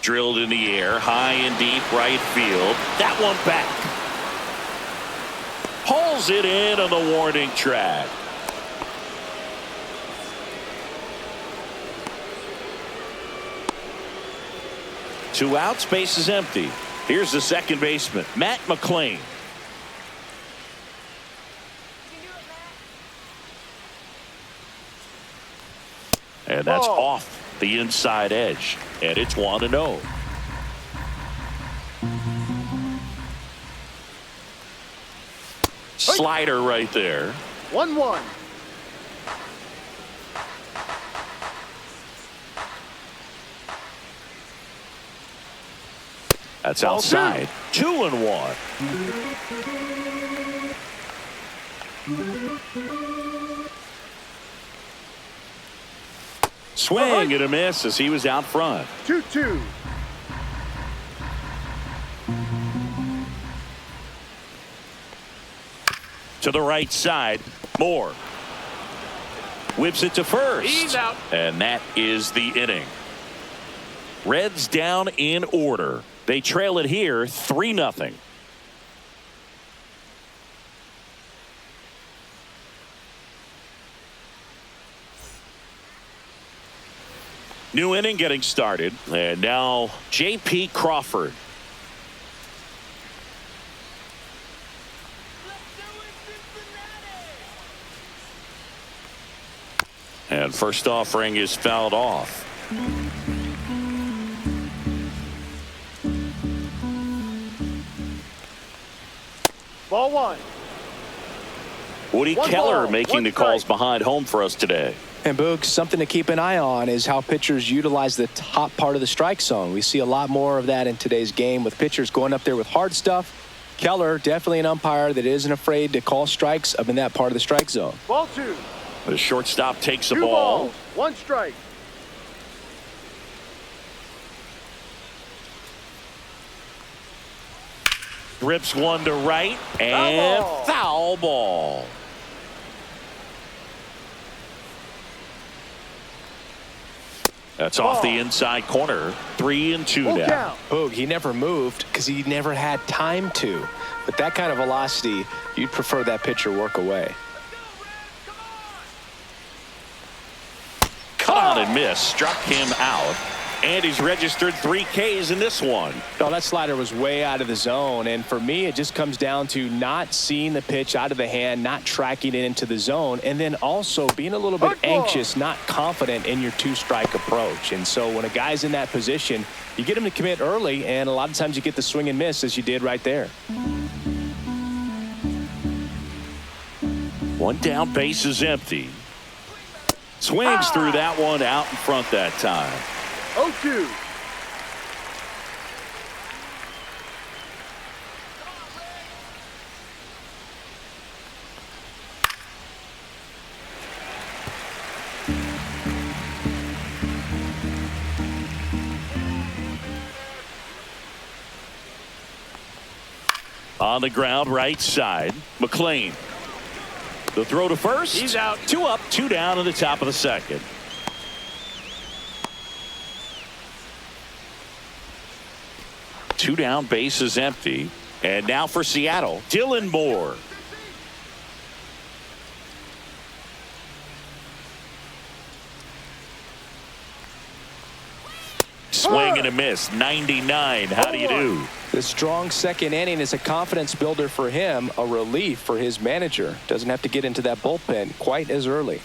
Drilled in the air, high and deep right field. That one back. Pulls it in on the warning track. Two outs, base is empty. Here's the second baseman, Matt McLean. And that's off the inside edge. And it's 1-0. Slider right there. 1-1. That's outside. 2-1. Swing and a miss as he was out front. 2-2. To the right side, Moore whips it to first. He's out. And that is the inning. Reds down in order. They trail it here 3-0. New inning getting started. And now J.P. Crawford. And first offering is fouled off. Ball one. Woody Keller making the calls behind home for us today. And Boog, something to keep an eye on is how pitchers utilize the top part of the strike zone. We see a lot more of that in today's game with pitchers going up there with hard stuff. Keller, definitely an umpire that isn't afraid to call strikes up in that part of the strike zone. Ball two. The shortstop takes the Two ball. balls, one strike. Rips one to right and foul ball. That's off the inside corner. 3-2 now. Boog, he never moved because he never had time to. With that kind of velocity, you'd prefer that pitcher work away. Caught and missed. Struck him out. And he's registered 3 Ks in this one. No, that slider was way out of the zone. And for me, it just comes down to not seeing the pitch out of the hand, not tracking it into the zone, and then also being a little bit anxious, not confident in your 2-strike approach. And so when a guy's in that position, you get him to commit early, and a lot of times you get the swing and miss as you did right there. One down, base is empty. Swings through that one out in front that time. 0-2. On the ground, right side, McLean. The throw to first. He's out. 2 up, 2 down in the top of the second. Two down, base is empty. And now for Seattle, Dylan Moore. Swing and a miss. 99. How do you do? The strong second inning is a confidence builder for him, a relief for his manager. Doesn't have to get into that bullpen quite as early.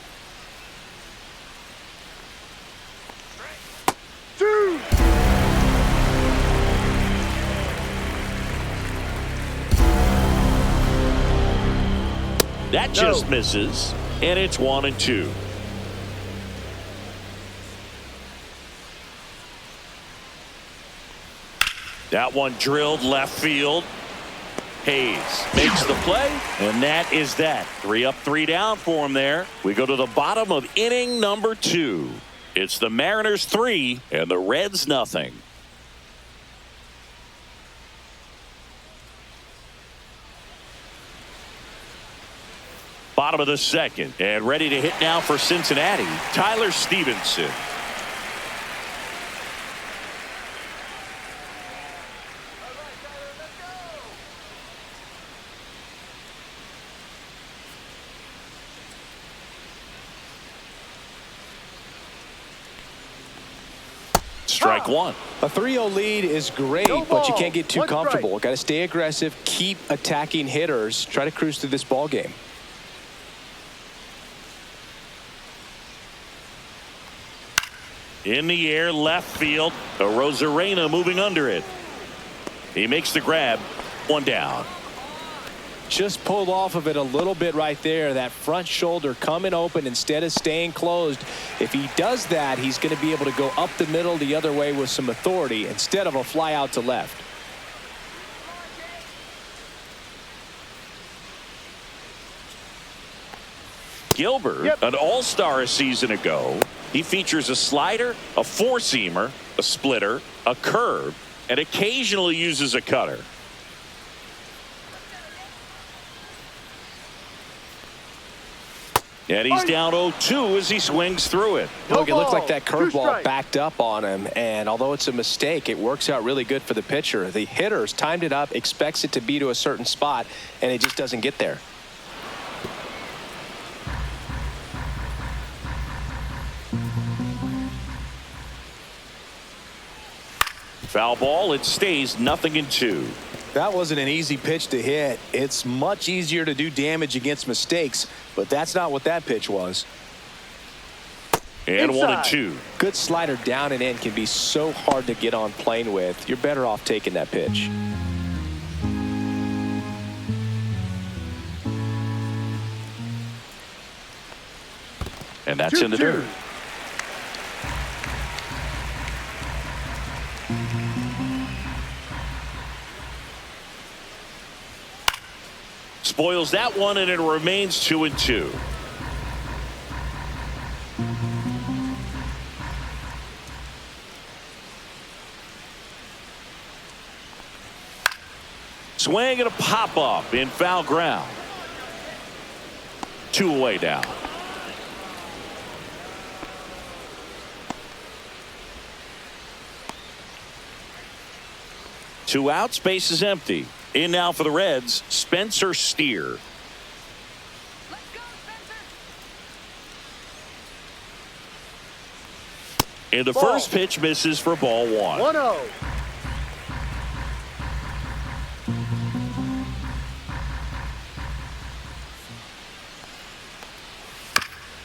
That just misses, and it's 1-2. That one drilled left field. Hayes makes the play, and that is that. 3 up, 3 down for him there. We go to the bottom of inning number 2. It's the Mariners 3 and the Reds nothing. Bottom of the second, and ready to hit now for Cincinnati, Tyler Stevenson. strike one. A 3-0 lead is great, No but you ball. can't get too One strike. comfortable. Got to stay aggressive, keep attacking hitters, try to cruise through this ball game. In the air, left field. Rosarena moving under it. He makes the grab. One down. Just pulled off of it a little bit right there. That front shoulder coming open instead of staying closed. If he does that, he's going to be able to go up the middle the other way with some authority instead of a fly out to left. Gilbert, an all-star a season ago. He features a slider, a four-seamer, a splitter, a curve, and occasionally uses a cutter. And he's down 0-2 as he swings through it. Look, it looked like that Two curveball strikes. backed up on him, and although it's a mistake, it works out really good for the pitcher. The hitter's timed it up, expects it to be to a certain spot, and it just doesn't get there. Foul ball. It stays 0-2. That wasn't an easy pitch to hit. It's much easier to do damage against mistakes, but that's not what that pitch was. And Inside. 1-2. Good slider down and in can be so hard to get on plane with. You're better off taking that pitch. And that's in the 2-2. dirt. Spoils that one, and it remains 2-2. Swing and a pop up in foul ground. 2 away now. Two out, space is empty. In now for the Reds, Spencer Steer. And the Ball. first pitch misses for ball one. 1-0.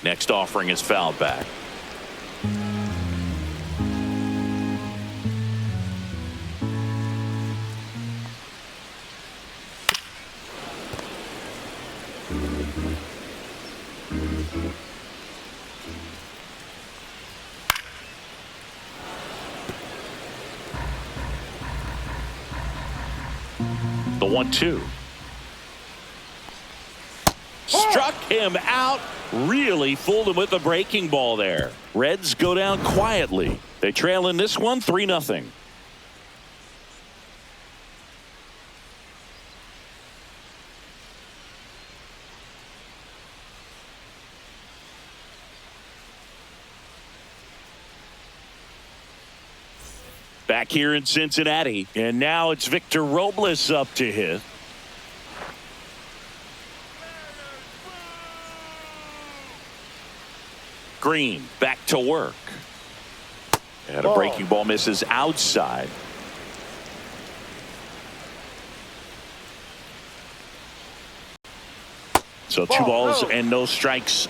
Next offering is fouled back. The 1-2. Struck him out. Really fooled him with the breaking ball there. Reds go down quietly. They trail in this one 3-0. Back here in Cincinnati, and now it's Victor Robles up to hit. Green back to work. And a breaking ball misses outside. So 2 balls and no strikes.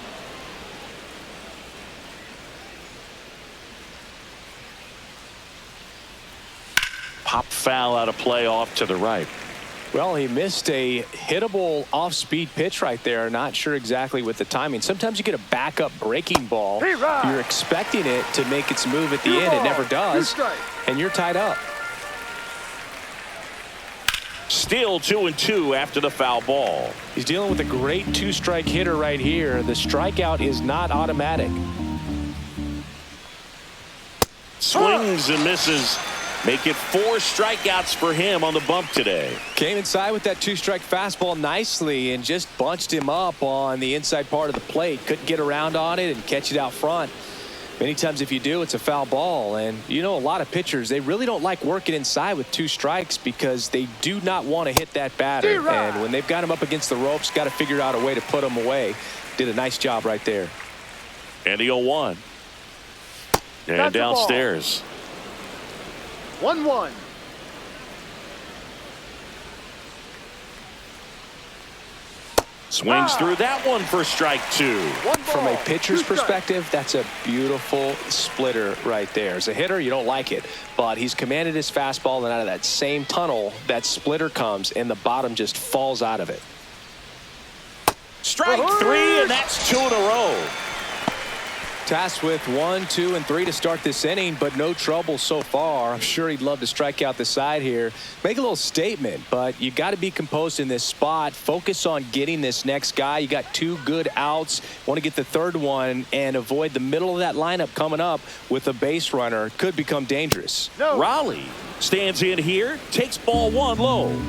Pop foul out of play off to the right. Well, he missed a hittable off-speed pitch right there. Not sure exactly with the timing. Sometimes you get a backup breaking ball. You're expecting it to make its move at the end. It never does. And you're tied up. Still 2-2 after the foul ball. He's dealing with a great 2-strike hitter right here. The strikeout is not automatic. Swings and misses. Make it 4 strikeouts for him on the bump today. Came inside with that 2-strike fastball nicely and just bunched him up on the inside part of the plate. Couldn't get around on it and catch it out front. Many times if you do, it's a foul ball. And you know, a lot of pitchers, they really don't like working inside with 2 strikes because they do not want to hit that batter. And when they've got him up against the ropes, got to figure out a way to put him away. Did a nice job right there. And the 0-1. And That's the ball. downstairs. 1-1. Swings through that one for strike two. From a pitcher's perspective, that's a beautiful splitter right there. As a hitter, you don't like it, but he's commanded his fastball, and out of that same tunnel, that splitter comes, and the bottom just falls out of it. Strike three, and that's two in a row. Tasked with 1, 2, and 3 to start this inning, but no trouble so far. I'm sure he'd love to strike out the side here, make a little statement, but you got to be composed in this spot. Focus on getting this next guy. You got 2 good outs. Want to get the third one and avoid the middle of that lineup coming up with a base runner. Could become dangerous. No. Raleigh stands in here, takes ball 1 low.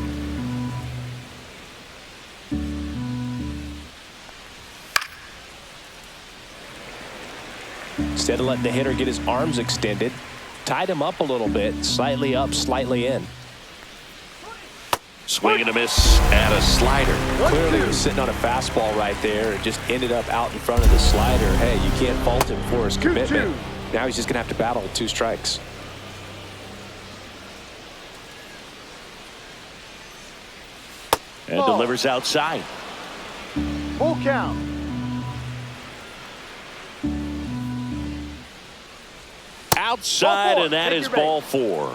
Instead of letting the hitter get his arms extended, tied him up a little bit, slightly up, slightly in. Swing and a miss at a slider. Clearly was sitting on a fastball right there and just ended up out in front of the slider. Hey, you can't fault him for his commitment. Now he's just going to have to battle with 2 strikes. And delivers outside. Full count. Outside, and that is ball 4.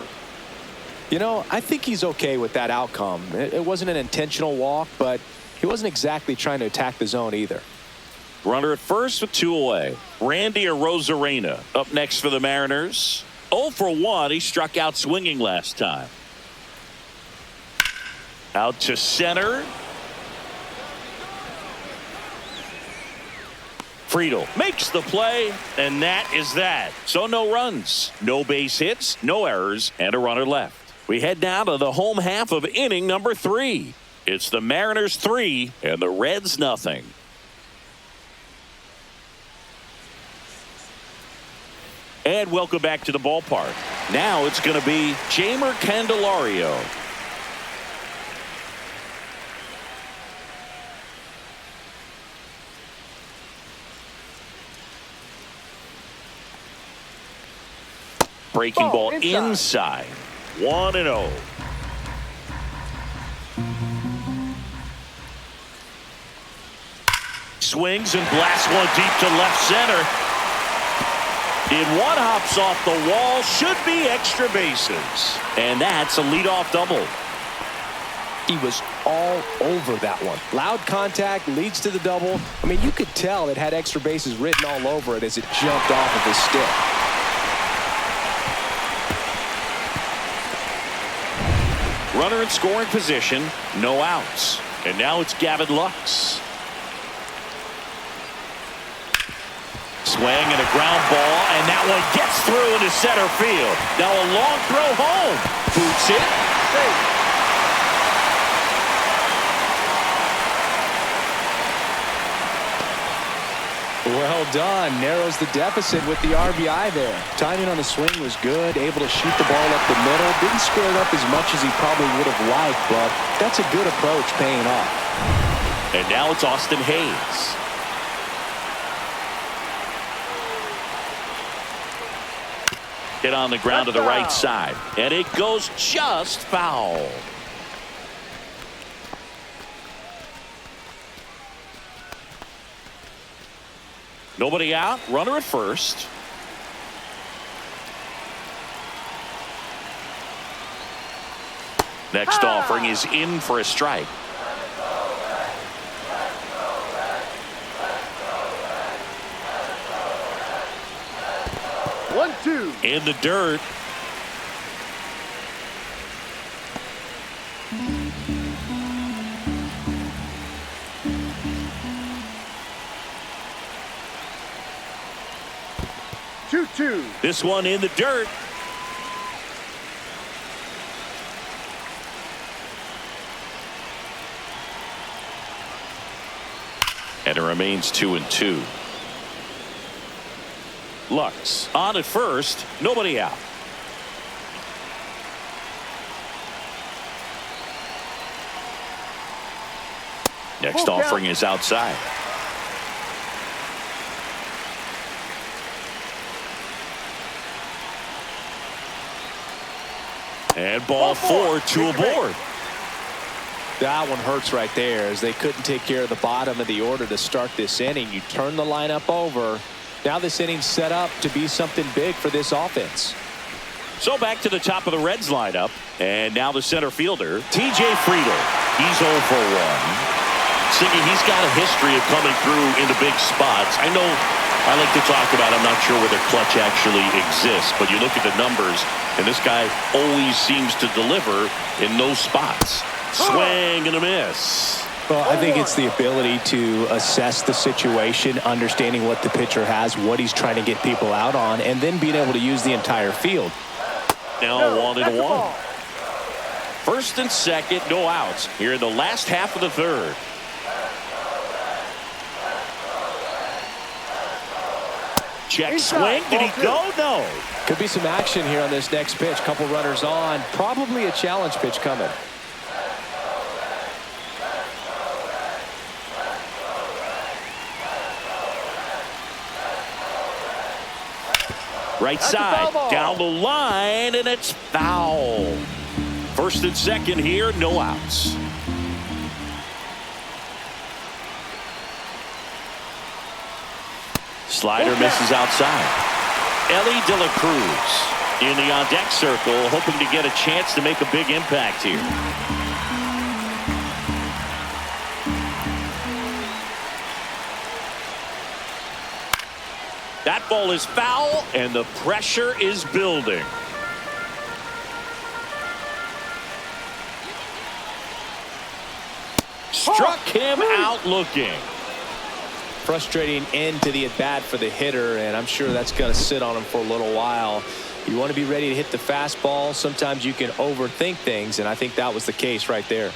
You know, I think he's okay with that outcome. It wasn't an intentional walk, but he wasn't exactly trying to attack the zone either. Runner at first with 2 away. Randy Arozarena up next for the Mariners. 0 for 1. He struck out swinging last time. Out to center. Friedel makes the play, and that is that. So no runs, no base hits, no errors, and a runner left. We head now to the home half of inning number 3. It's the Mariners 3 and the Reds nothing. And welcome back to the ballpark. Now it's going to be Jeimer Candelario. Breaking ball inside. 1-0. Swings and blasts one deep to left center. In one hops off the wall, should be extra bases. And that's a leadoff double. He was all over that one. Loud contact leads to the double. I mean, you could tell it had extra bases written all over it as it jumped off of his stick. Runner in scoring position, no outs. And now it's Gavin Lux. Swing and a ground ball, and that one gets through into center field. Now a long throw home. Boots it. Safe. Well done. Narrows the deficit with the RBI there. Timing on the swing was good. Able to shoot the ball up the middle. Didn't square it up as much as he probably would have liked, but that's a good approach paying off. And now it's Austin Hayes. Hit on the ground to the right side. And it goes just foul. Nobody out. Runner at first. Next offering is in for a strike. One, two. In the dirt. Two. This one in the dirt. And it remains 2-2. Lux on at first, nobody out. Next offering is outside. And ball four, two aboard. That one hurts right there, as they couldn't take care of the bottom of the order to start this inning. You turn the lineup over. Now this inning's set up to be something big for this offense. So back to the top of the Reds lineup. And now the center fielder, TJ Friedl. He's 0 for 1. Siggy, he's got a history of coming through into big spots. I know I like to talk about, I'm not sure whether clutch actually exists, but you look at the numbers, and this guy always seems to deliver in those spots. Swing and a miss. Well, I think it's the ability to assess the situation, understanding what the pitcher has, what he's trying to get people out on, and then being able to use the entire field. Now 1-1. First and second, no outs here in the last half of the third. Check swing. Did he go? No. Could be some action here on this next pitch. Couple runners on. Probably a challenge pitch coming. Right side, down the line, and it's foul. First and second here, no outs. Slider misses outside. Ellie De La Cruz in the on-deck circle, hoping to get a chance to make a big impact here. That ball is foul, and the pressure is building. Struck him out looking. Frustrating end to the at-bat for the hitter, and I'm sure that's going to sit on him for a little while. You want to be ready to hit the fastball. Sometimes you can overthink things, and I think that was the case right there.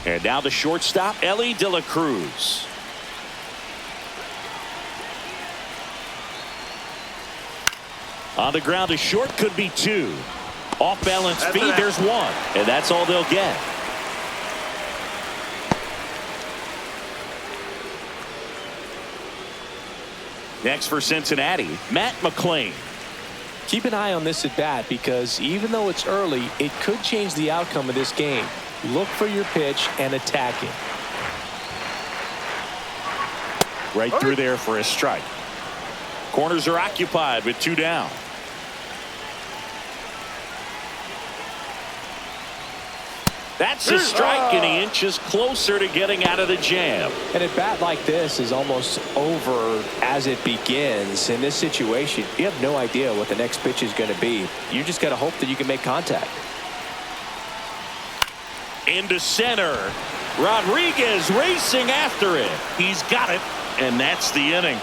And now the shortstop, Ellie De La Cruz. On the ground to short, could be two. Off balance feed, there's one. And that's all they'll get. Next for Cincinnati, Matt McClain. Keep an eye on this at bat, because even though it's early, it could change the outcome of this game. Look for your pitch and attack it. Right through there for a strike. Corners are occupied with two down. That's a strike, and he inches closer to getting out of the jam. And a bat like this is almost over as it begins. In this situation, you have no idea what the next pitch is going to be. You just got to hope that you can make contact. Into center. Rodriguez racing after it. He's got it, and that's the inning.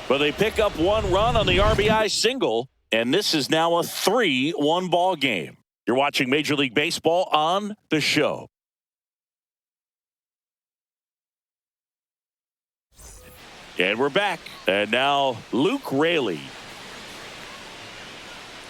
But they pick up one run on the RBI single, and this is now a 3-1 ball game. You're watching Major League Baseball on The Show. And we're back. And now Luke Raley.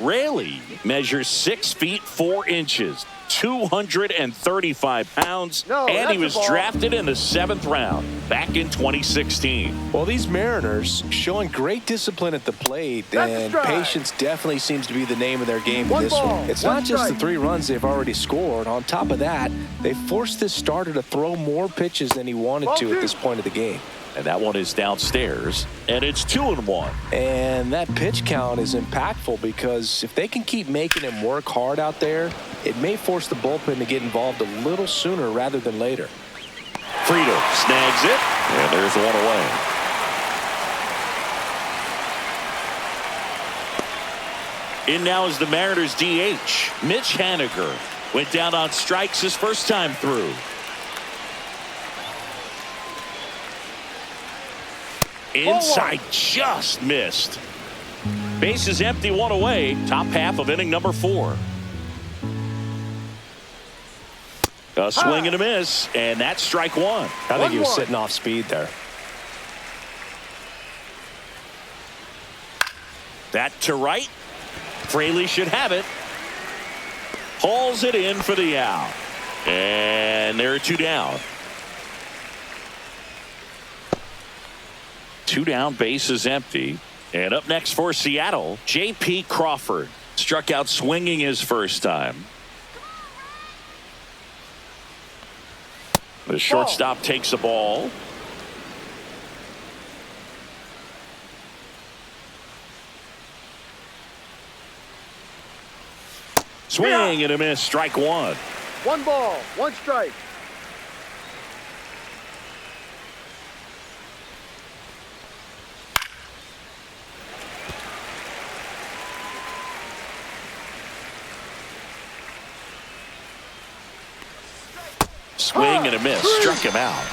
Raley measures 6 feet 4 inches, 235 pounds, and he was drafted in the 7th round back in 2016. Well, these Mariners showing great discipline at the plate, and patience definitely seems to be the name of their game in this one. It's not just the 3 runs they've already scored. On top of that, they forced this starter to throw more pitches than he wanted to at this point of the game. And that one is downstairs, and it's 2-1. And that pitch count is impactful, because if they can keep making him work hard out there, it may force the bullpen to get involved a little sooner rather than later. Friedl snags it, and there's one away. In now is the Mariners DH, Mitch Haniger. Went down on strikes his first time through. Inside, just missed. Base is empty, one away. Top half of inning number 4. A swing and a miss, and that's strike 1. I think he was sitting off speed there. That to right. Fraley should have it. Hauls it in for the out. And there are 2 down. 2 down, base is empty. And up next for Seattle, J.P. Crawford. Struck out swinging his first time. The shortstop takes the ball. Swing and a miss. Strike one. 1 ball, 1 strike. Swing and a miss. Struck him out.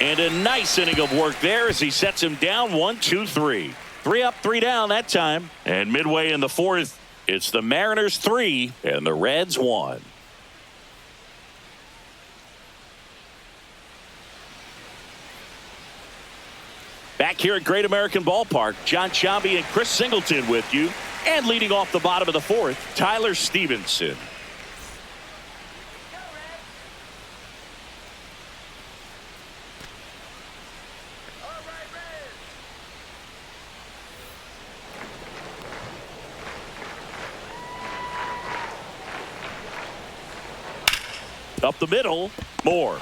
And a nice inning of work there as he sets him down 1, 2, 3. 3 up, 3 down that time. And midway in the fourth, it's the Mariners 3 and the Reds 1. Back here at Great American Ballpark, John Sciambi and Chris Singleton with you. And leading off the bottom of the fourth, Tyler Stevenson. Up the middle, Moore.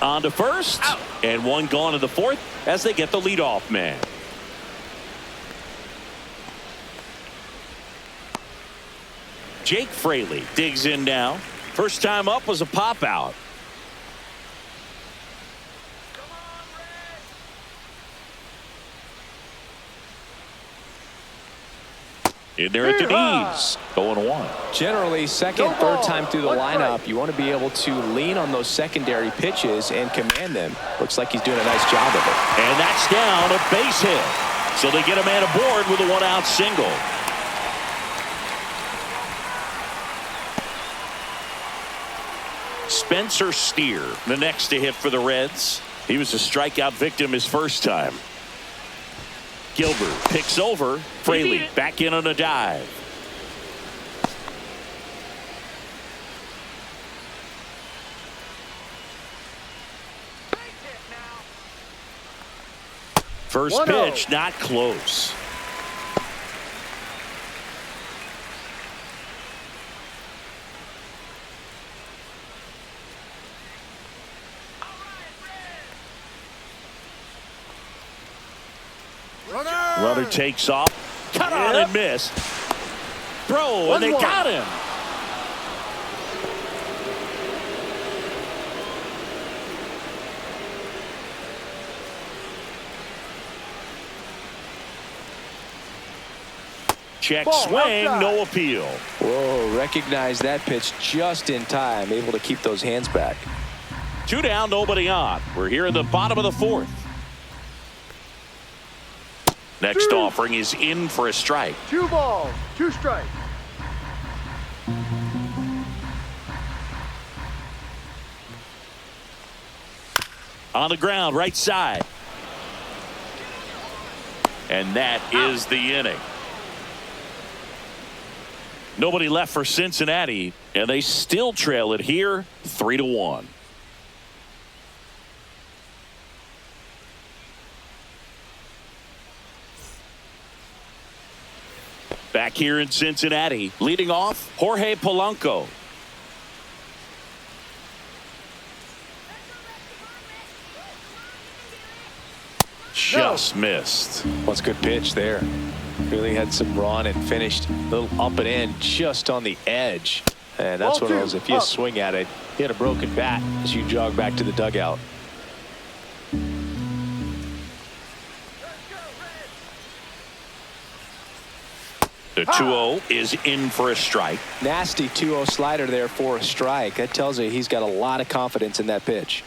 On to first, and one gone in the fourth as they get the leadoff man. Jake Fraley digs in now. First time up was a pop out. In there at the knees, 0-1. Generally, second, third time through the lineup, you want to be able to lean on those secondary pitches and command them. Looks like he's doing a nice job of it. And that's down, a base hit. So they get a man aboard with a 1-out single. Spencer Steer, the next to hit for the Reds. He was a strikeout victim his first time. Gilbert picks over. Fraley back in on a dive. First pitch, not close. Runner takes off. Cut on and miss. Throw, and they got him. Check swing, no appeal. Whoa, recognize that pitch just in time. Able to keep those hands back. 2 down, nobody on. We're here in the bottom of the fourth. Next offering is in for a strike. 2 balls, 2 strikes. On the ground, right side. And that is the inning. Nobody left for Cincinnati, and they still trail it here 3-1. Back here in Cincinnati, leading off, Jorge Polanco. Just missed. What's a good pitch there. Really had some run and finished a little up and in just on the edge. And that's one of those, if you swing at it, hit a broken bat as you jog back to the dugout. The 2-0 is in for a strike. Nasty 2-0 slider there for a strike. That tells you he's got a lot of confidence in that pitch.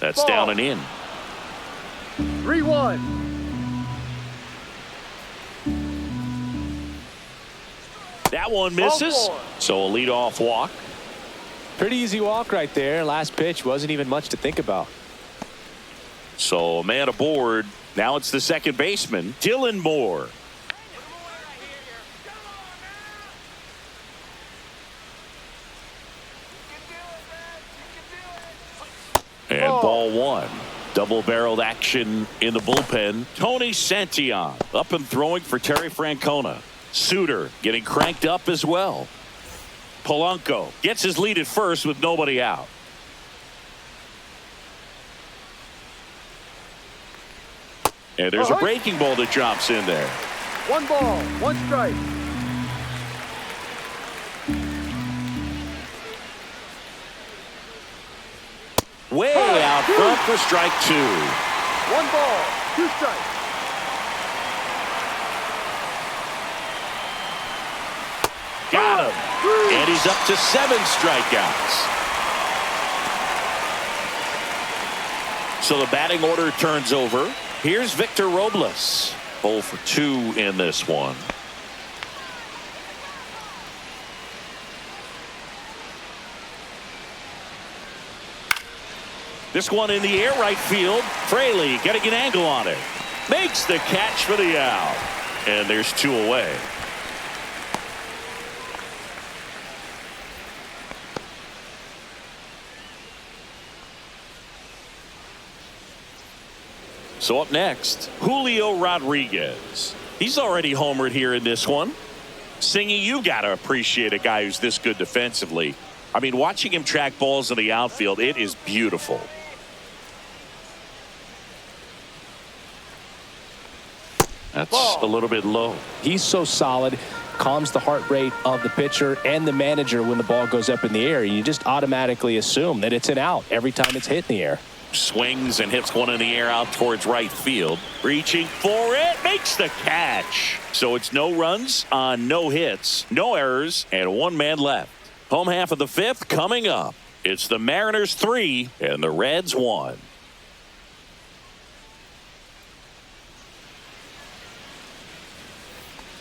That's down and in. 3-1. That one misses. So a leadoff walk. Pretty easy walk right there. Last pitch wasn't even much to think about. So a man aboard. Now it's the second baseman, Dylan Moore. ball one. Double-barreled action in the bullpen. Tony Santillan up and throwing for Terry Francona. Suter getting cranked up as well. Polanco gets his lead at first with nobody out. And there's a breaking ball that drops in there. 1 ball, 1 strike. Way out front for strike 2. 1 ball, 2 strikes. Got him. And he's up to 7 strikeouts. So the batting order turns over. Here's Victor Robles. 0 for 2 in this one. This one in the air right field. Fraley getting an angle on it. Makes the catch for the out. And there's 2 away. So up next, Julio Rodriguez. He's already homered here in this one. Singy, you got to appreciate a guy who's this good defensively. I mean, watching him track balls in the outfield, it is beautiful. That's a little bit low. He's so solid, calms the heart rate of the pitcher and the manager when the ball goes up in the air. You just automatically assume that it's an out every time it's hit in the air. Swings and hits one in the air out towards right field. Reaching for it, makes the catch. So it's no runs on no hits, no errors, and 1 man left. Home half of the 5th coming up. It's the Mariners 3 and the Reds 1.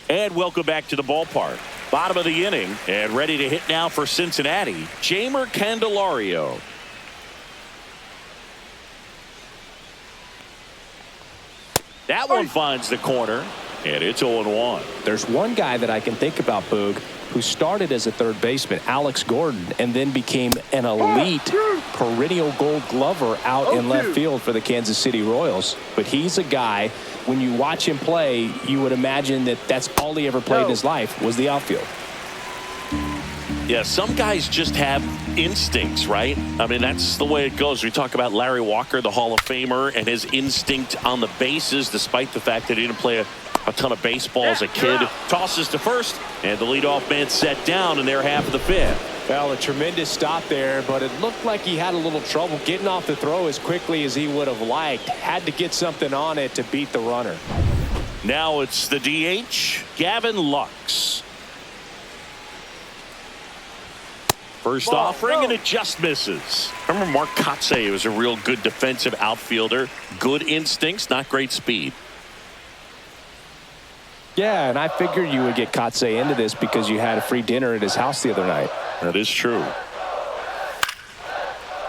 And welcome back to the ballpark. Bottom of the inning and ready to hit now for Cincinnati, Jeimer Candelario. That one finds the corner, and it's 0-1. There's one guy that I can think about, Boog, who started as a third baseman, Alex Gordon, and then became an elite perennial gold glover out in left field for the Kansas City Royals. But he's a guy, when you watch him play, you would imagine that that's all he ever played in his life was the outfield. Yeah, some guys just have instincts, right? I mean, that's the way it goes. We talk about Larry Walker, the Hall of Famer, and his instinct on the bases, despite the fact that he didn't play a ton of baseball as a kid. Tosses to first, and the leadoff man set down in their half of the 5th. Well, a tremendous stop there, but it looked like he had a little trouble getting off the throw as quickly as he would have liked. Had to get something on it to beat the runner. Now it's the DH, Gavin Lux. First offering, and it just misses. Remember Mark Kotsay was a real good defensive outfielder. Good instincts, not great speed. Yeah, and I figured you would get Kotsay into this because you had a free dinner at his house the other night. That is true.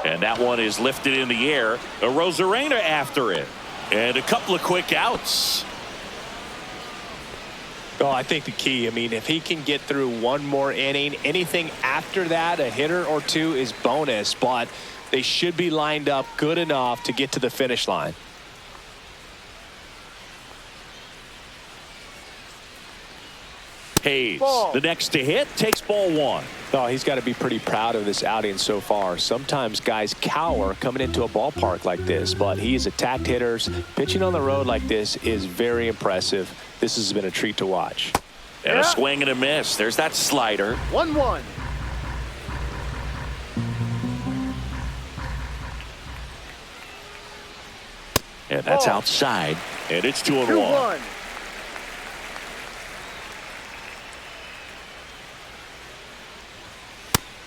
And that one is lifted in the air. A Rosarena after it. And a couple of quick outs. Well, I think the key, I mean, if he can get through one more inning, anything after that, a hitter or two is bonus, but they should be lined up good enough to get to the finish line. Hayes, the next to hit, takes ball 1. Oh, he's got to be pretty proud of this outing so far. Sometimes guys cower coming into a ballpark like this, but he's attacked hitters. Pitching on the road like this is very impressive. This has been a treat to watch. And a swing and a miss. There's that slider. 1-1. And that's outside. And it's 2-1.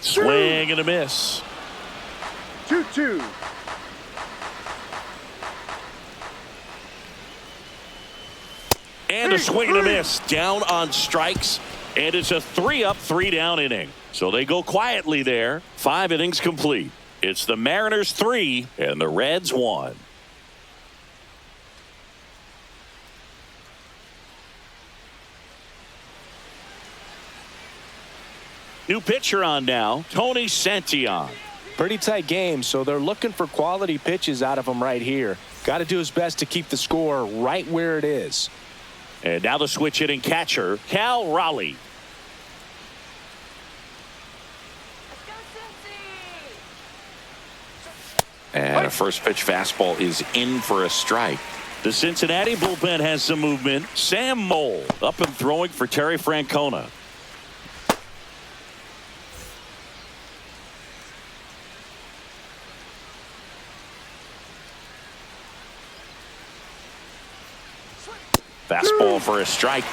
Swing and a miss. 2-2. And a swing and a miss. Down on strikes. And it's a 3-up, 3-down inning. So they go quietly there. 5 innings complete. It's the Mariners 3 and the Reds 1. New pitcher on now, Tony Santillan. Pretty tight game, so they're looking for quality pitches out of him right here. Got to do his best to keep the score right where it is. And now the switch hitting catcher, Cal Raleigh. And a first pitch fastball is in for a strike. The Cincinnati bullpen has some movement. Sam Mole up and throwing for Terry Francona. Fastball for a strike.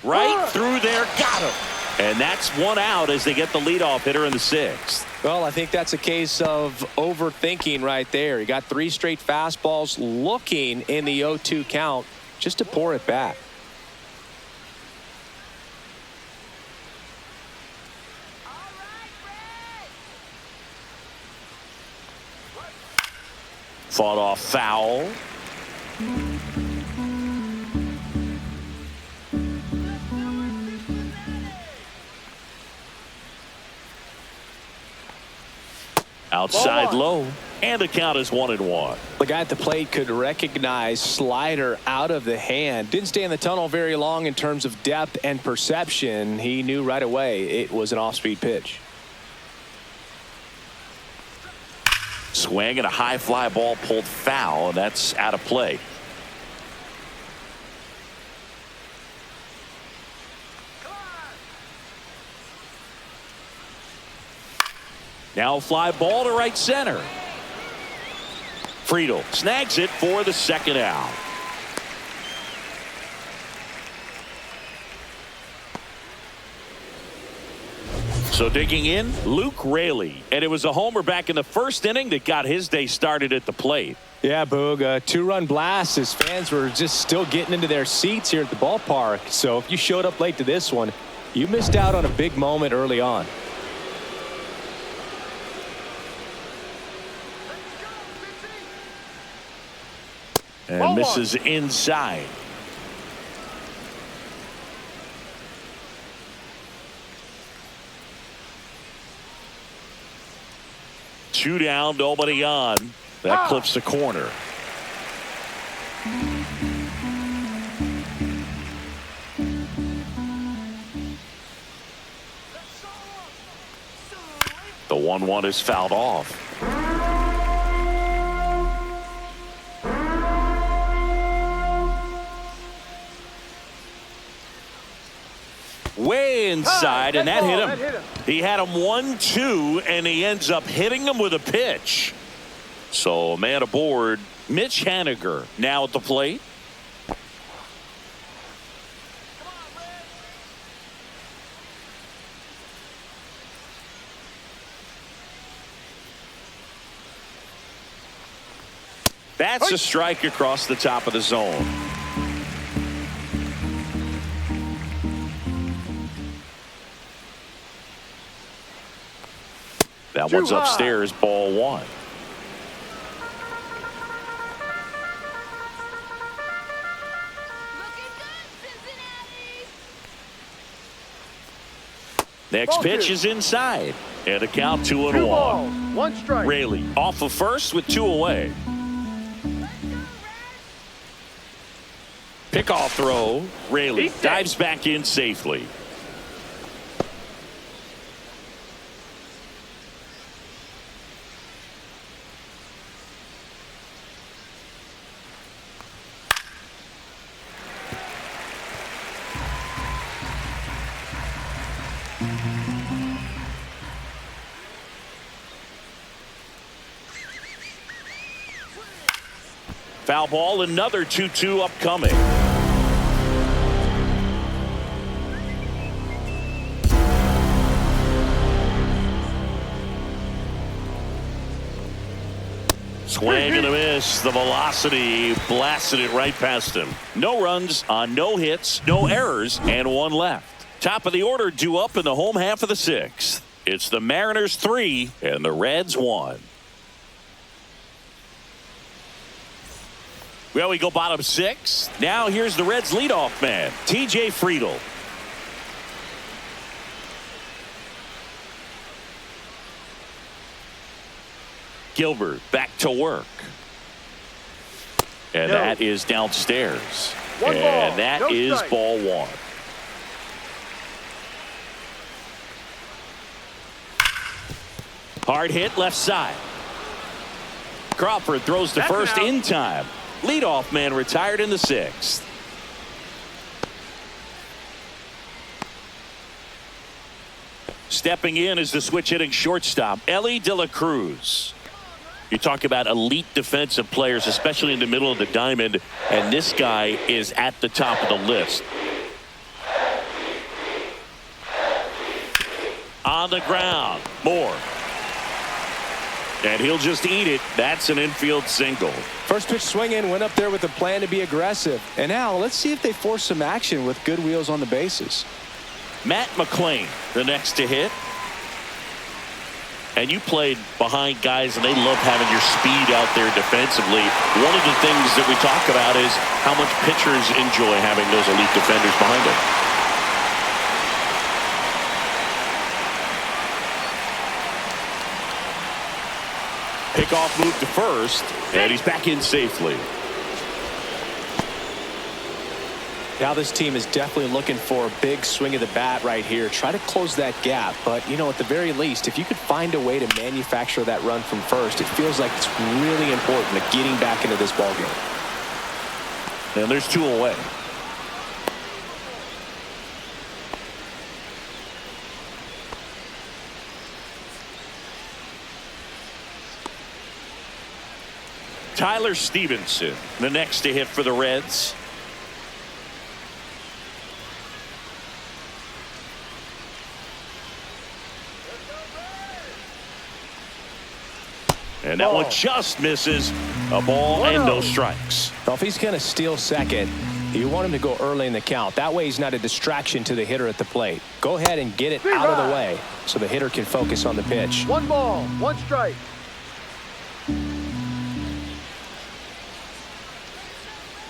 Right through there, got him. And that's one out as they get the leadoff hitter in the sixth. Well, I think that's a case of overthinking right there. He got 3 straight fastballs looking in the 0-2 count just to pour it back. Fought off foul. Outside low, and the count is 1-1. The guy at the plate could recognize slider out of the hand. Didn't stay in the tunnel very long in terms of depth and perception. He knew right away it was an off-speed pitch. Swing and a high fly ball pulled foul, and that's out of play. Now fly ball to right center. Friedel snags it for the second out. So digging in, Luke Raley. And it was a homer back in the first inning that got his day started at the plate. Yeah, Boog, a 2-run blast. His fans were just still getting into their seats here at the ballpark. So if you showed up late to this one, you missed out on a big moment early on. And misses inside. Two down, nobody on. That clips the corner. The 1-1 is fouled off. Way inside, and that hit him. He had him 1-2, and he ends up hitting him with a pitch. So a man aboard, Mitch Haniger now at the plate. That's a strike across the top of the zone. That one's upstairs, ball 1. Next pitch is inside. And a count 2-1. 1 strike. Raley off of first with 2 away. Pickoff throw. Raley dives back in safely. Foul ball, another 2-2 upcoming. Swing and a miss. The velocity blasted it right past him. No runs on no hits, no errors, and 1 left. Top of the order due up in the home half of the 6th. It's the Mariners 3 and the Reds 1. Well, we go bottom 6. Now here's the Reds leadoff man, T.J. Friedl. Gilbert back to work. And that is downstairs. And that is ball 1. Hard hit left side. Crawford throws to first in time. Leadoff man retired in the 6th. Stepping in is the switch hitting shortstop, Ellie De La Cruz. You talk about elite defensive players, especially in the middle of the diamond, and this guy is at the top of the list. On the ground, Moore. And he'll just eat it. That's an infield single. First pitch swing in, went up there with a plan to be aggressive. And now let's see if they force some action with good wheels on the bases. Matt McClain, the next to hit. And you played behind guys, and they love having your speed out there defensively. One of the things that we talk about is how much pitchers enjoy having those elite defenders behind them. Pickoff move to first, and he's back in safely. Now this team is definitely looking for a big swing of the bat right here. Try to close that gap. But, you know, at the very least, if you could find a way to manufacture that run from first, it feels like it's really important to getting back into this ballgame. And there's 2 away. Tyler Stevenson, the next to hit for the Reds. And that one just misses. A ball and no strikes. Well, if he's going to steal second, you want him to go early in the count. That way he's not a distraction to the hitter at the plate. Go ahead and get it out of the way so the hitter can focus on the pitch. 1 ball, 1 strike.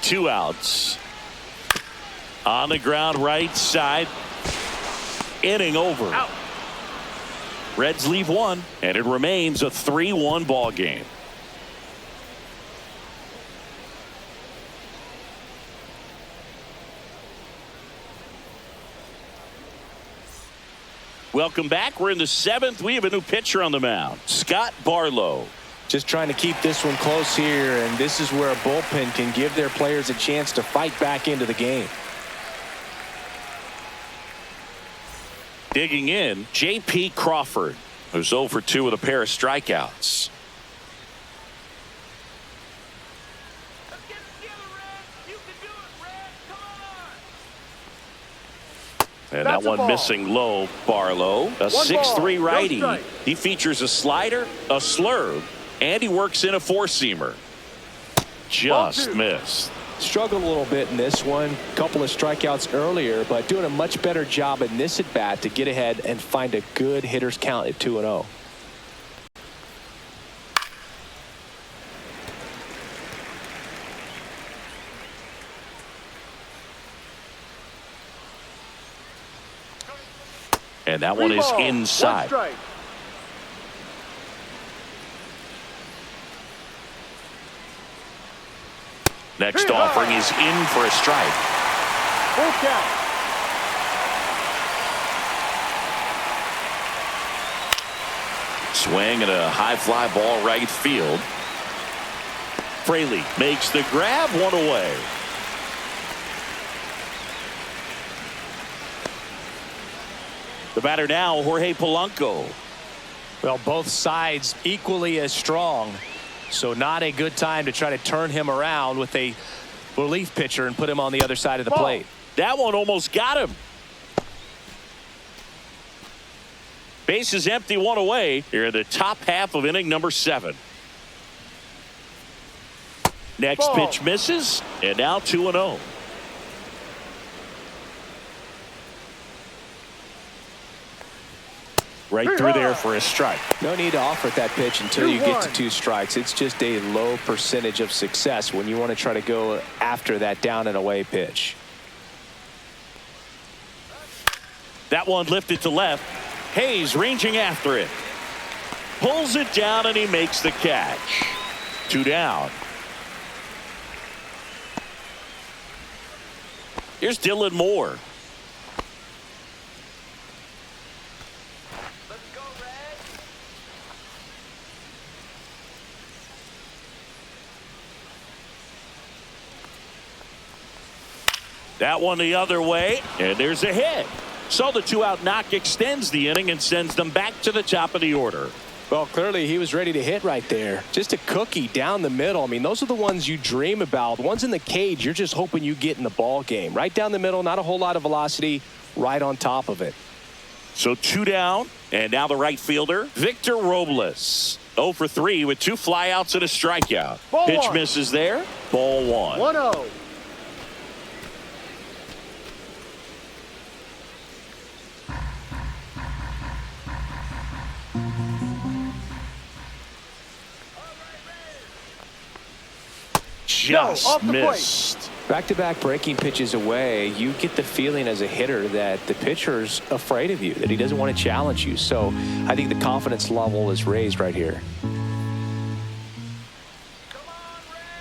Two outs. On the ground right side. Inning over. Out. Reds leave 1, and it remains a 3-1 ball game. Welcome back. We're in the 7th. We have a new pitcher on the mound, Scott Barlow. Just trying to keep this one close here, and this is where a bullpen can give their players a chance to fight back into the game. Digging in, J.P. Crawford, who's 0 for 2 with a pair of strikeouts. And that one missing low. Barlow, a 6'3" righty. He features a slider, a slurve, and he works in a 4-seamer. Just missed. Struggled a little bit in this one. Couple of strikeouts earlier, but doing a much better job in this at bat to get ahead and find a good hitter's count at 2-0. And that one is inside. Next offering is in for a strike. Full count. Swing and a high fly ball right field. Fraley makes the grab, 1 away. The batter now, Jorge Polanco. Well, both sides equally as strong. So not a good time to try to turn him around with a relief pitcher and put him on the other side of the plate. That one almost got him. Base is empty, 1 away. Here in the top half of inning number 7. Next pitch misses, and now 2-0. Right through there for a strike. No need to offer that pitch until you get to 2 strikes. It's just a low percentage of success when you want to try to go after that down and away pitch. That one lifted to left. Hayes ranging after it. Pulls it down and he makes the catch. 2 down. Here's Dylan Moore. That one the other way, and there's a hit. So the 2-out knock extends the inning and sends them back to the top of the order. Well, clearly he was ready to hit right there. Just a cookie down the middle. I mean, those are the ones you dream about. The ones in the cage, you're just hoping you get in the ball game. Right down the middle, not a whole lot of velocity, right on top of it. So 2 down, and now the right fielder, Victor Robles. 0 for 3 with 2 flyouts and a strikeout. Ball Pitch one. misses there. Ball 1. 1-0. Just off the plate. missed. Back-to-back breaking pitches away, you get the feeling as a hitter that the pitcher's afraid of you, that he doesn't want to challenge you. So I think the confidence level is raised right here.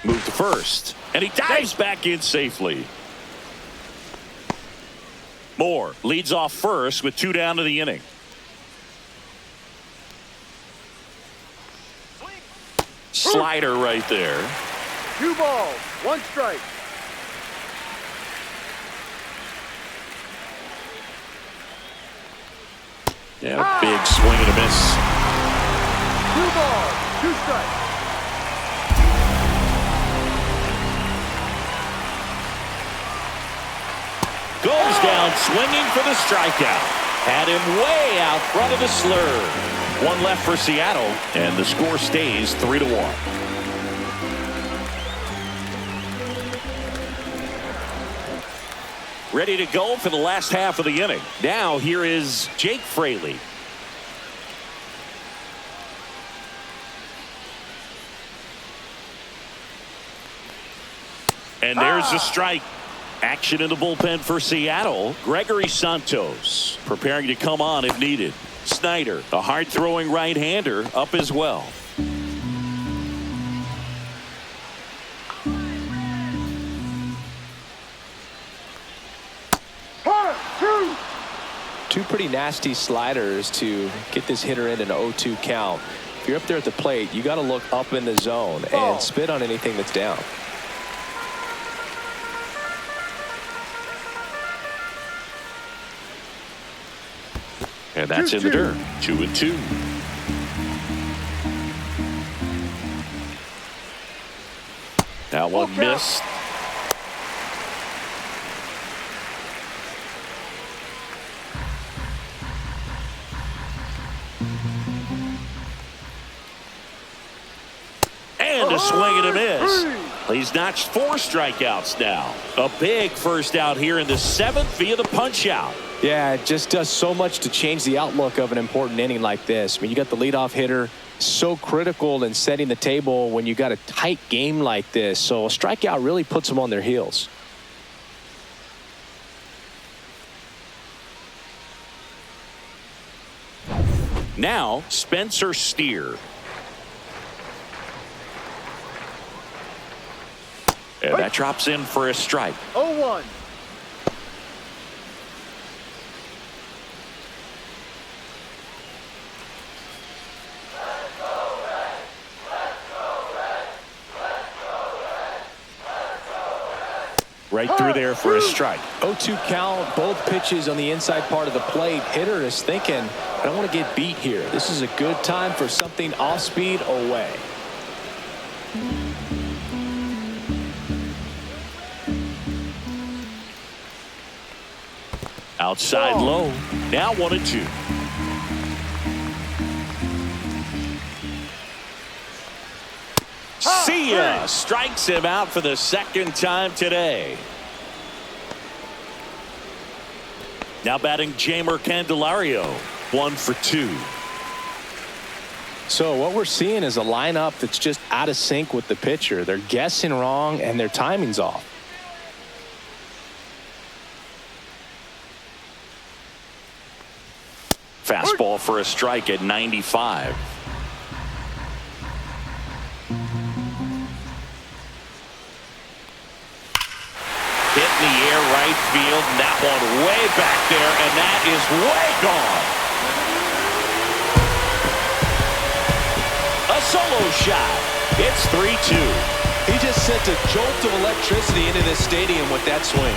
Move to first, and he dives back in safely. Moore leads off first with 2 down to the inning. Slider right there. 2 balls, 1 strike. Yeah, big swing and a miss. 2 balls, 2 strikes. Goes down swinging for the strikeout. Had him way out front of the slur. 1 left for Seattle, and the score stays 3-1. Ready to go for the last half of the inning. Now here is Jake Fraley. And there's a strike. Action in the bullpen for Seattle. Gregory Santos preparing to come on if needed. Snyder, a hard-throwing right-hander, up as well. Two pretty nasty sliders to get this hitter in an 0-2 count. If you're up there at the plate, you got to look up in the zone and spit on anything that's down. And that's in the dirt. 2-2. That one missed. And a swing and a miss. He's notched 4 strikeouts now. A big first out here in the 7th via the punch out. Yeah, it just does so much to change the outlook of an important inning like this. I mean, you got the leadoff hitter, so critical in setting the table when you got a tight game like this. So a strikeout really puts them on their heels. Now, Spencer Steer. And that drops in for a strike. 0-1. Right through there for a strike. 0-2 count, both pitches on the inside part of the plate. Hitter is thinking, I don't want to get beat here. This is a good time for something off speed away. Outside low. Now 1-2. See ya. Strikes him out for the 2nd time today. Now batting Jamer Candelario. 1 for 2. So what we're seeing is a lineup that's just out of sync with the pitcher. They're guessing wrong and their timing's off. Fastball for a strike at 95. Hit in the air right field, and that one way back there, and that is way gone. A solo shot. It's 3-2. He just sent a jolt of electricity into this stadium with that swing.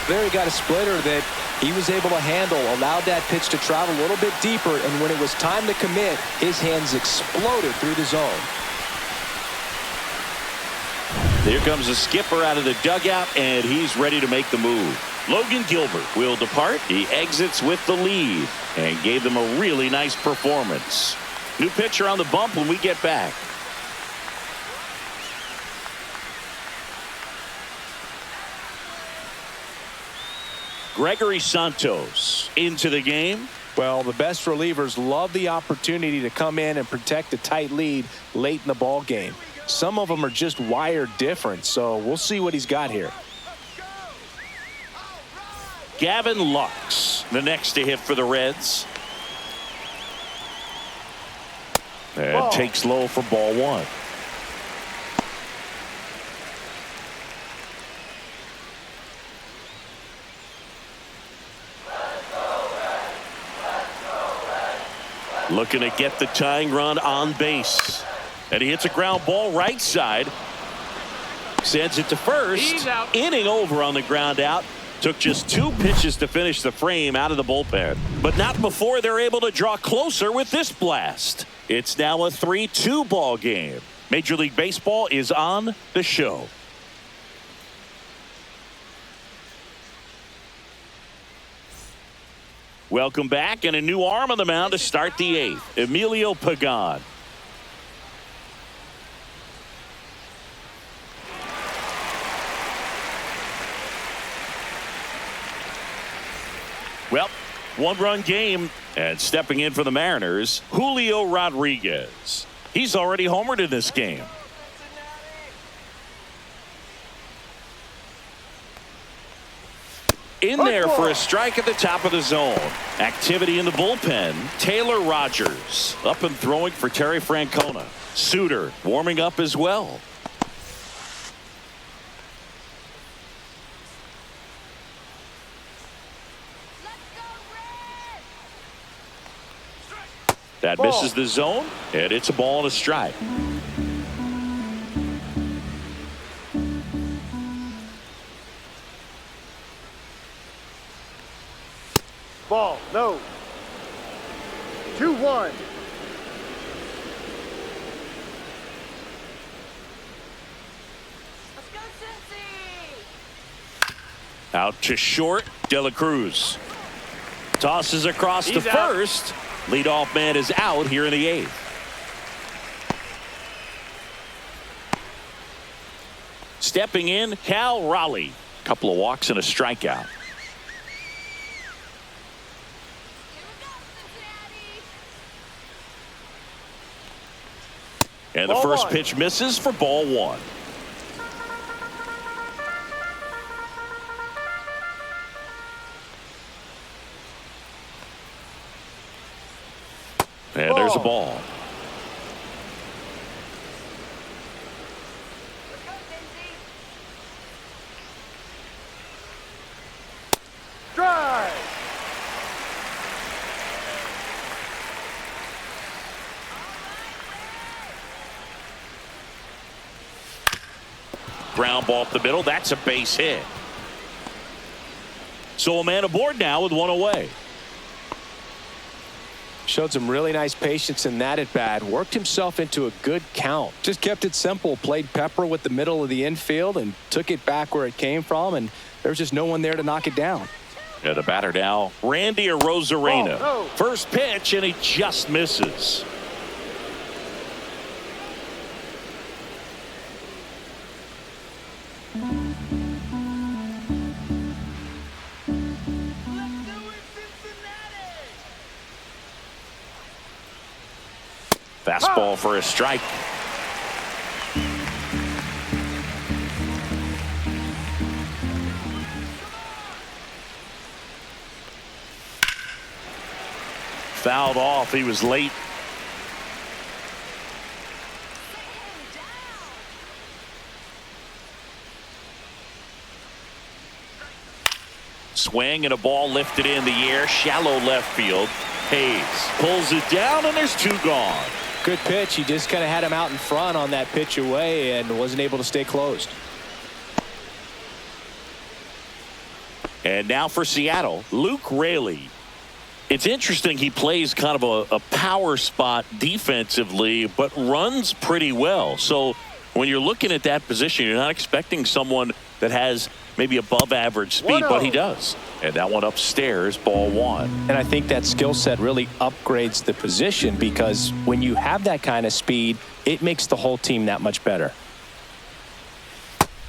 There he got a splitter that he was able to handle, allowed that pitch to travel a little bit deeper, and when it was time to commit, his hands exploded through the zone. Here comes the skipper out of the dugout, and he's ready to make the move. Logan Gilbert will depart. He exits with the lead and gave them a really nice performance. New pitcher on the bump when we get back. Gregory Santos into the game. Well, the best relievers love the opportunity to come in and protect a tight lead late in the ball game. Some of them are just wired different, so we'll see what he's got here. Gavin Lux, the next to hit for the Reds. And takes low for ball 1. Looking to get the tying run on base. And he hits a ground ball right side. Sends it to first. Inning over on the ground out. Took just 2 pitches to finish the frame out of the bullpen. But not before they're able to draw closer with this blast. It's now a 3-2 ball game. Major League Baseball is on the show. Welcome back, and a new arm on the mound to start the 8th. Emilio Pagan. Well, 1-run game, and stepping in for the Mariners, Julio Rodriguez. He's already homered in this game. In there for a strike at the top of the zone. Activity in the bullpen. Taylor Rogers up and throwing for Terry Francona. Suter warming up as well. That misses the zone, and it's a ball and a strike. Ball, no. 2-1. Out to short, De La Cruz. Tosses across to first. Leadoff man is out here in the 8th. Stepping in, Cal Raleigh. Couple of walks and a strikeout. And the first pitch misses for ball 1. And there's a ball. Drive. Ground ball up the middle. That's a base hit. So a man aboard now with 1 away. Showed some really nice patience in that at bat. Worked himself into a good count. Just kept it simple. Played pepper with the middle of the infield and took it back where it came from. And there's just no one there to knock it down. Yeah, the batter now, Randy Arozarena. First pitch, and he just misses. Fastball for a strike. Fouled off. He was late. Swing and a ball lifted in the air. Shallow left field. Hayes pulls it down, and there's two gone. Good pitch. He just kind of had him out in front on that pitch away and wasn't able to stay closed. And now for Seattle, Luke Raley. It's interesting, he plays kind of a power spot defensively, but runs pretty well. So when you're looking at that position, you're not expecting someone that has maybe above average speed, but he does. And that one upstairs, ball one. And I think that skill set really upgrades the position, because when you have that kind of speed, it makes the whole team that much better.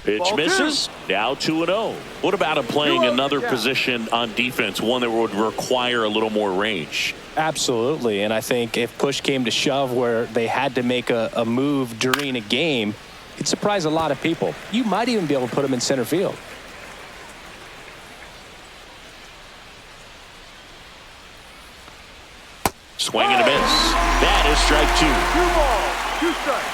Pitch misses. Now 2-0. What about him playing another position on defense, one that would require a little more range? Absolutely. And I think if push came to shove where they had to make a move during a game, it'd surprise a lot of people. You might even be able to put him in center field. Swing and a miss. That is strike two. 2 balls, 2 strikes.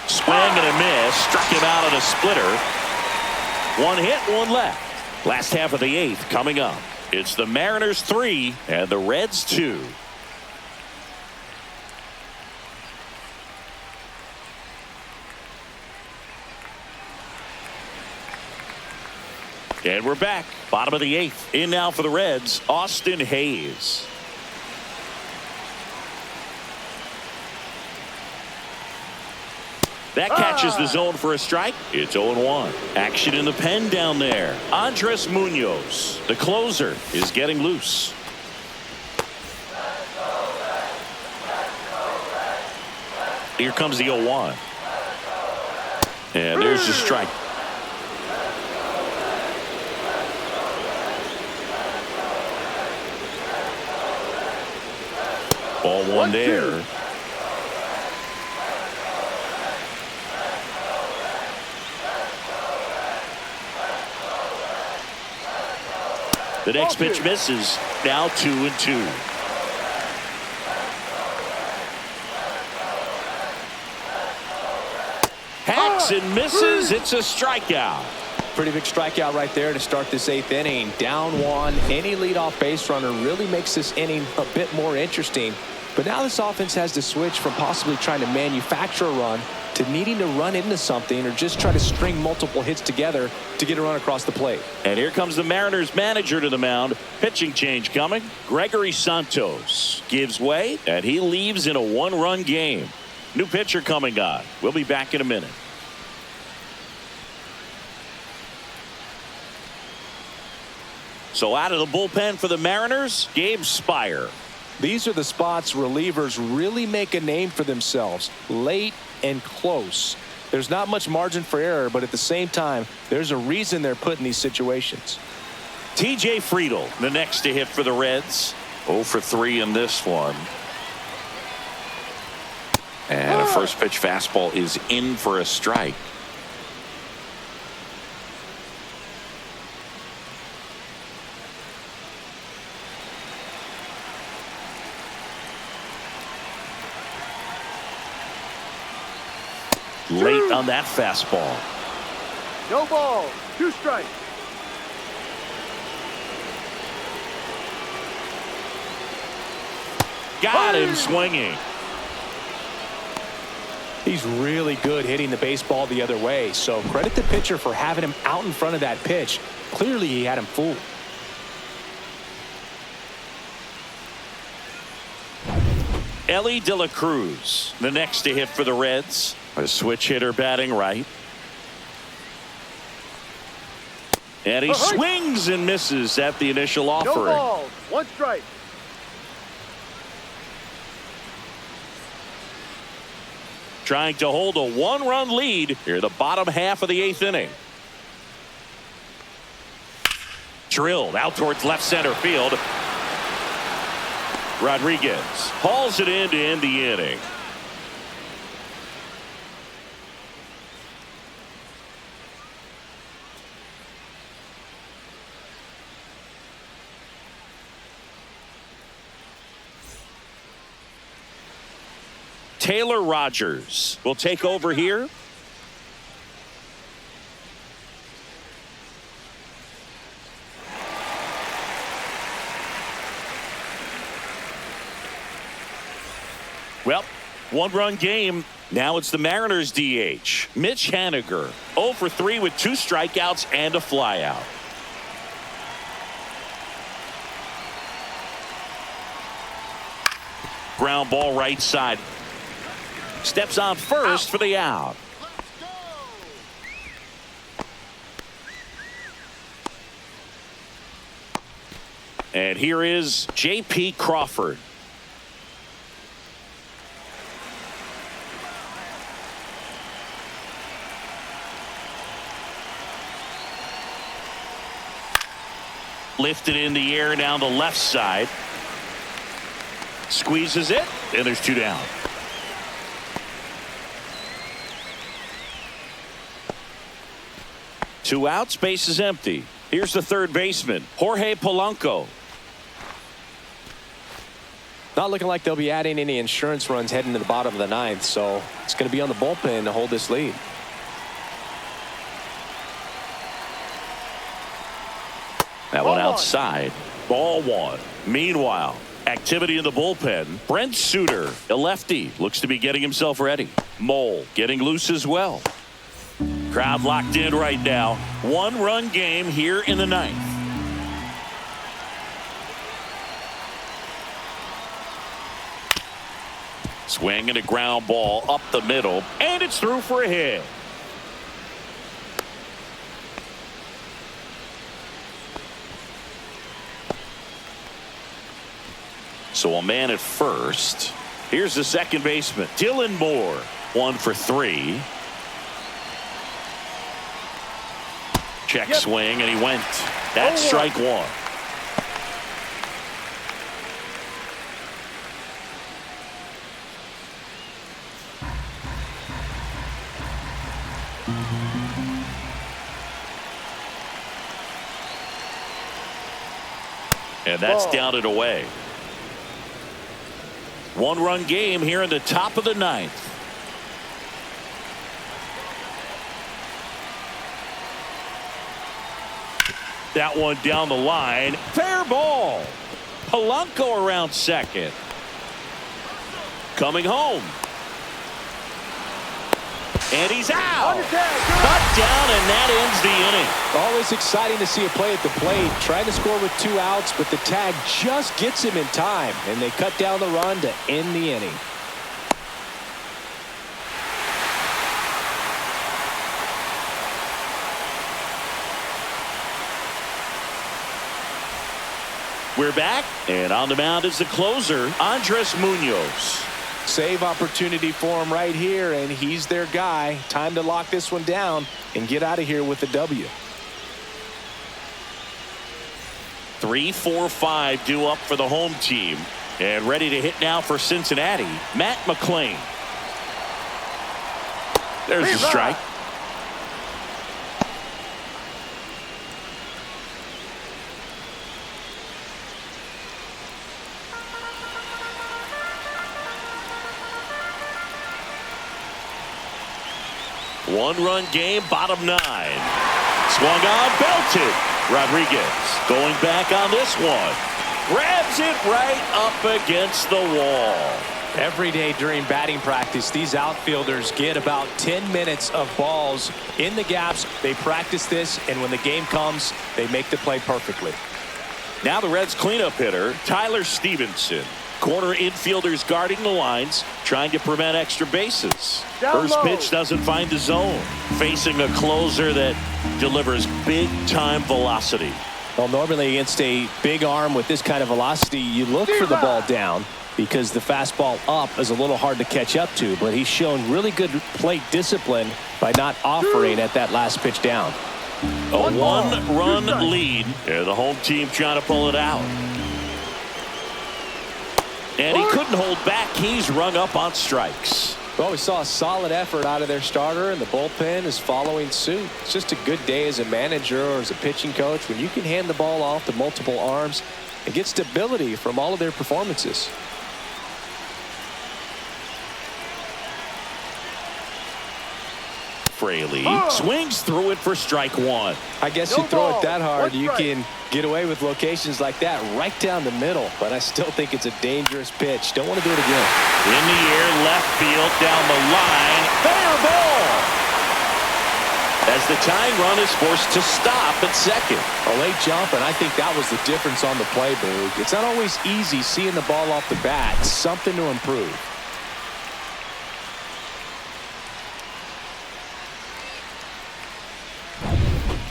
Swing and a miss. Struck him out on a splitter. One hit, one left. Last half of the eighth coming up. It's the Mariners 3 and the Reds 2. And we're back. Bottom of the eighth. In now for the Reds, Austin Hayes. That catches the zone for a strike. It's 0-1. Action in the pen down there. Andres Munoz, the closer, is getting loose. Here comes the 0-1. And there's the strike. Ball one there. The next pitch misses. Now 2-2. Hacks and misses. It's a strikeout. Pretty big strikeout right there to start this eighth inning. Down one. Any leadoff base runner really makes this inning a bit more interesting. But now this offense has to switch from possibly trying to manufacture a run to needing to run into something or just try to string multiple hits together to get a run across the plate. And here comes the Mariners manager to the mound. Pitching change coming. Gregory Santos gives way, and he leaves in a one-run game. New pitcher coming on. We'll be back in a minute. So out of the bullpen for the Mariners, Gabe Spire. These are the spots relievers really make a name for themselves. Late and close. There's not much margin for error, but at the same time, there's a reason they're put in these situations. TJ Friedl, the next to hit for the Reds. 0 for 3 in this one. And a first pitch fastball is in for a strike. Late on that fastball. No balls, 2 strikes. Got him swinging. He's really good hitting the baseball the other way, so credit the pitcher for having him out in front of that pitch. Clearly he had him fooled. Ellie De La Cruz, the next to hit for the Reds. A switch hitter batting right. And he swings and misses at the initial offering. No balls, 1 strike. Trying to hold a 1-run lead here, the bottom half of the 8th inning. Drilled out towards left center field. Rodriguez hauls it in to end the inning. Taylor Rogers will take over here. Well, one-run game. Now it's the Mariners DH. Mitch Haniger, 0 for 3 with 2 strikeouts and a flyout. Ground ball right side. Steps on first for the out. And here is J.P. Crawford. Lifted in the air down the left side. Squeezes it, and there's 2 down. Two outs, base is empty. Here's the third baseman, Jorge Polanco. Not looking like they'll be adding any insurance runs heading to the bottom of the 9th, so it's going to be on the bullpen to hold this lead. That one outside. Ball 1. Meanwhile, activity in the bullpen. Brent Suter, a lefty, looks to be getting himself ready. Mole getting loose as well. Crowd locked in right now. One-run game here in the 9th. Swing and a ground ball up the middle, and it's through for a hit. So a man at first. Here's the second baseman, Dylan Moore, 1 for 3. Check swing, and he went. That's strike 1. And that's down and away. One-run game here in the top of the 9th. That one down the line. Fair ball. Polanco around second. Coming home. And he's out. Cut down, and that ends the inning. Always exciting to see a play at the plate. Trying to score with 2 outs, but the tag just gets him in time, and they cut down the run to end the inning. We're back, and on the mound is the closer, Andres Munoz. Save opportunity for him right here, and he's their guy. Time to lock this one down and get out of here with the W. 3-4-5 due up for the home team, and ready to hit now for Cincinnati, Matt McClain. There's the strike. One-run game, bottom 9. Swung on, belted. Rodriguez going back on this one. Grabs it right up against the wall. Every day during batting practice, these outfielders get about 10 minutes of balls in the gaps. They practice this, and when the game comes, they make the play perfectly. Now the Reds cleanup hitter, Tyler Stevenson. Corner infielders guarding the lines, trying to prevent extra bases. First pitch doesn't find the zone. Facing a closer that delivers big-time velocity. Well, normally against a big arm with this kind of velocity, you look for the ball down because the fastball up is a little hard to catch up to. But he's shown really good plate discipline by not offering at that last pitch down. A one-run lead. And the home team trying to pull it out. And he couldn't hold back. He's rung up on strikes. Well, we saw a solid effort out of their starter, and the bullpen is following suit. It's just a good day as a manager or as a pitching coach when you can hand the ball off to multiple arms and get stability from all of their performances. Fraley swings through it for strike one. I guess you throw it that hard, you can get away with locations like that right down the middle. But I still think it's a dangerous pitch. Don't want to do it again. In the air, left field, down the line. Fair ball. As the tying run is forced to stop at second. A late jump, and I think that was the difference on the play, Boog. It's not always easy seeing the ball off the bat. Something to improve.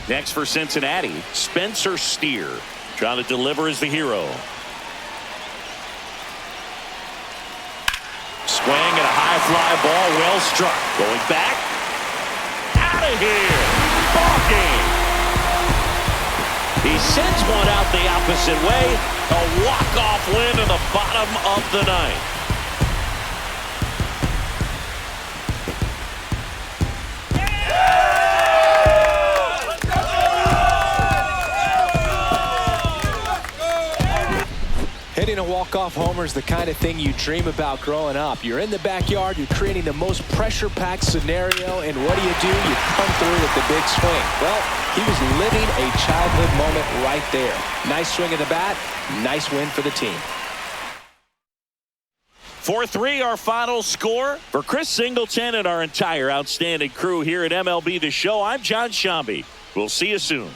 Next for Cincinnati, Spencer Steer. Trying to deliver as the hero. Swing and a high fly ball, well struck. Going back. Out of here. Ball game. He sends one out the opposite way. A walk-off win in the bottom of the ninth. Hitting a walk-off homer is the kind of thing you dream about growing up. You're in the backyard, you're creating the most pressure-packed scenario, and what do? You come through with the big swing. Well, he was living a childhood moment right there. Nice swing of the bat, nice win for the team. 4-3 our final score. For Chris Singleton and our entire outstanding crew here at MLB The Show, I'm John Shambi. We'll see you soon.